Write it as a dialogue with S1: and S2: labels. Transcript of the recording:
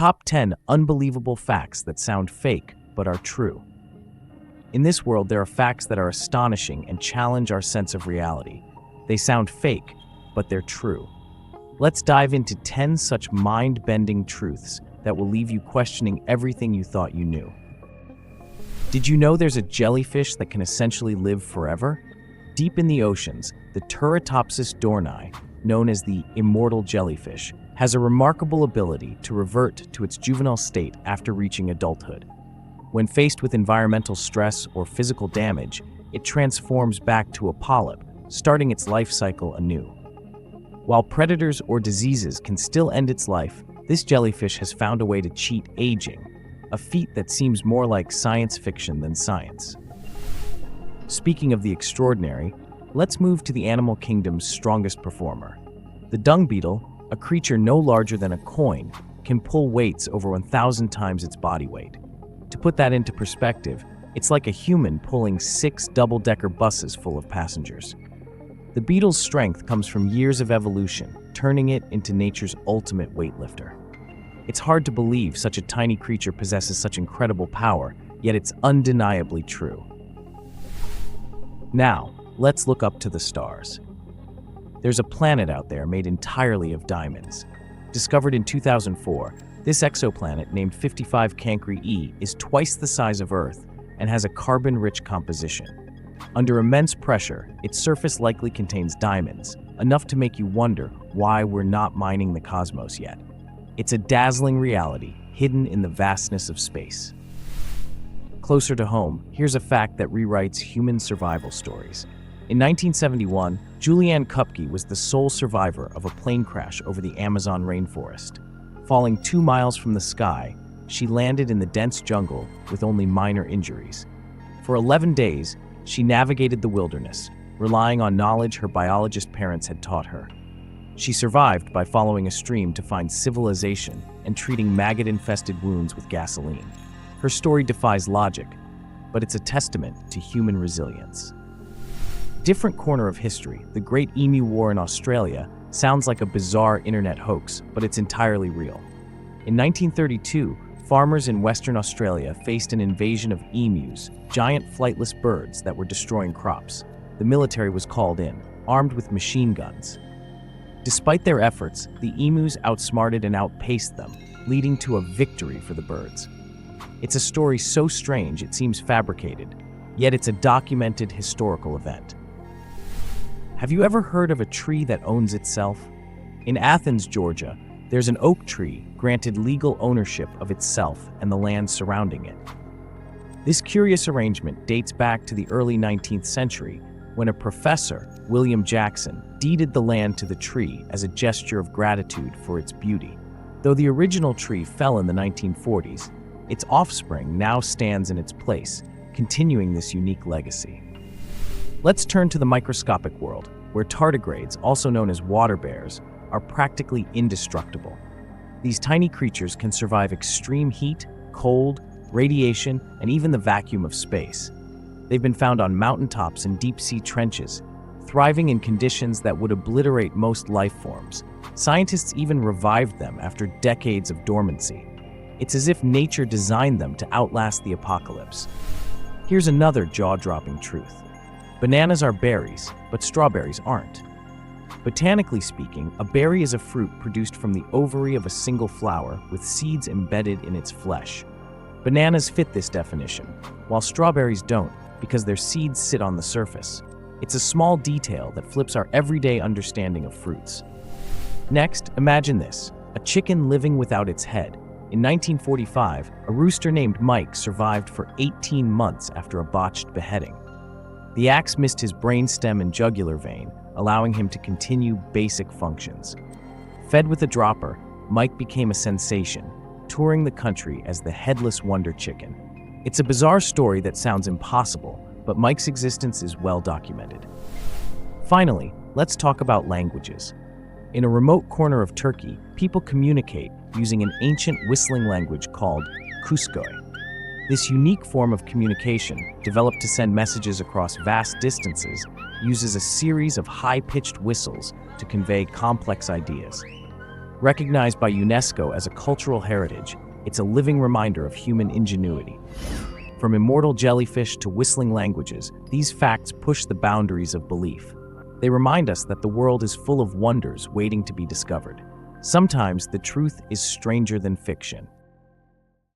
S1: Top 10 unbelievable facts that sound fake but are true. In this world, there are facts that are astonishing and challenge our sense of reality. They sound fake, but they're true. Let's dive into 10 such mind-bending truths that will leave you questioning everything you thought you knew. Did you know there's a jellyfish that can essentially live forever? Deep in the oceans, the Turritopsis dohrnii, known as the Immortal Jellyfish, has a remarkable ability to revert to its juvenile state after reaching adulthood. When faced with environmental stress or physical damage, it transforms back to a polyp, starting its life cycle anew. While predators or diseases can still end its life, this jellyfish has found a way to cheat aging, a feat that seems more like science fiction than science. Speaking of the extraordinary, let's move to the animal kingdom's strongest performer. The dung beetle, a creature no larger than a coin, can pull weights over 1,000 times its body weight. To put that into perspective, it's like a human pulling 6 double-decker buses full of passengers. The beetle's strength comes from years of evolution, turning it into nature's ultimate weightlifter. It's hard to believe such a tiny creature possesses such incredible power, yet it's undeniably true. Now, let's look up to the stars. There's a planet out there made entirely of diamonds. Discovered in 2004, this exoplanet, named 55 Cancri E, is twice the size of Earth and has a carbon-rich composition. Under immense pressure, its surface likely contains diamonds, enough to make you wonder why we're not mining the cosmos yet. It's a dazzling reality, hidden in the vastness of space. Closer to home, here's a fact that rewrites human survival stories. In 1971, Julianne Kupke was the sole survivor of a plane crash over the Amazon rainforest. Falling 2 miles from the sky, she landed in the dense jungle with only minor injuries. For 11 days, she navigated the wilderness, relying on knowledge her biologist parents had taught her. She survived by following a stream to find civilization and treating maggot-infested wounds with gasoline. Her story defies logic, but it's a testament to human resilience. Different corner of history, the Great Emu War in Australia sounds like a bizarre internet hoax, but it's entirely real. In 1932, farmers in Western Australia faced an invasion of emus, giant flightless birds that were destroying crops. The military was called in, armed with machine guns. Despite their efforts, the emus outsmarted and outpaced them, leading to a victory for the birds. It's a story so strange it seems fabricated, yet it's a documented historical event. Have you ever heard of a tree that owns itself? In Athens, Georgia, there's an oak tree granted legal ownership of itself and the land surrounding it. This curious arrangement dates back to the early 19th century when a professor, William Jackson, deeded the land to the tree as a gesture of gratitude for its beauty. Though the original tree fell in the 1940s, its offspring now stands in its place, continuing this unique legacy. Let's turn to the microscopic world, where tardigrades, also known as water bears, are practically indestructible. These tiny creatures can survive extreme heat, cold, radiation, and even the vacuum of space. They've been found on mountaintops and deep-sea trenches, thriving in conditions that would obliterate most life forms. Scientists even revived them after decades of dormancy. It's as if nature designed them to outlast the apocalypse. Here's another jaw-dropping truth. Bananas are berries, but strawberries aren't. Botanically speaking, a berry is a fruit produced from the ovary of a single flower with seeds embedded in its flesh. Bananas fit this definition, while strawberries don't because their seeds sit on the surface. It's a small detail that flips our everyday understanding of fruits. Next, imagine this, a chicken living without its head. In 1945, a rooster named Mike survived for 18 months after a botched beheading. The axe missed his brainstem and jugular vein, allowing him to continue basic functions. Fed with a dropper, Mike became a sensation, touring the country as the headless wonder chicken. It's a bizarre story that sounds impossible, but Mike's existence is well documented. Finally, let's talk about languages. In a remote corner of Turkey, people communicate using an ancient whistling language called Cusco. This unique form of communication, developed to send messages across vast distances, uses a series of high-pitched whistles to convey complex ideas. Recognized by UNESCO as a cultural heritage, it's a living reminder of human ingenuity. From immortal jellyfish to whistling languages, these facts push the boundaries of belief. They remind us that the world is full of wonders waiting to be discovered. Sometimes the truth is stranger than fiction.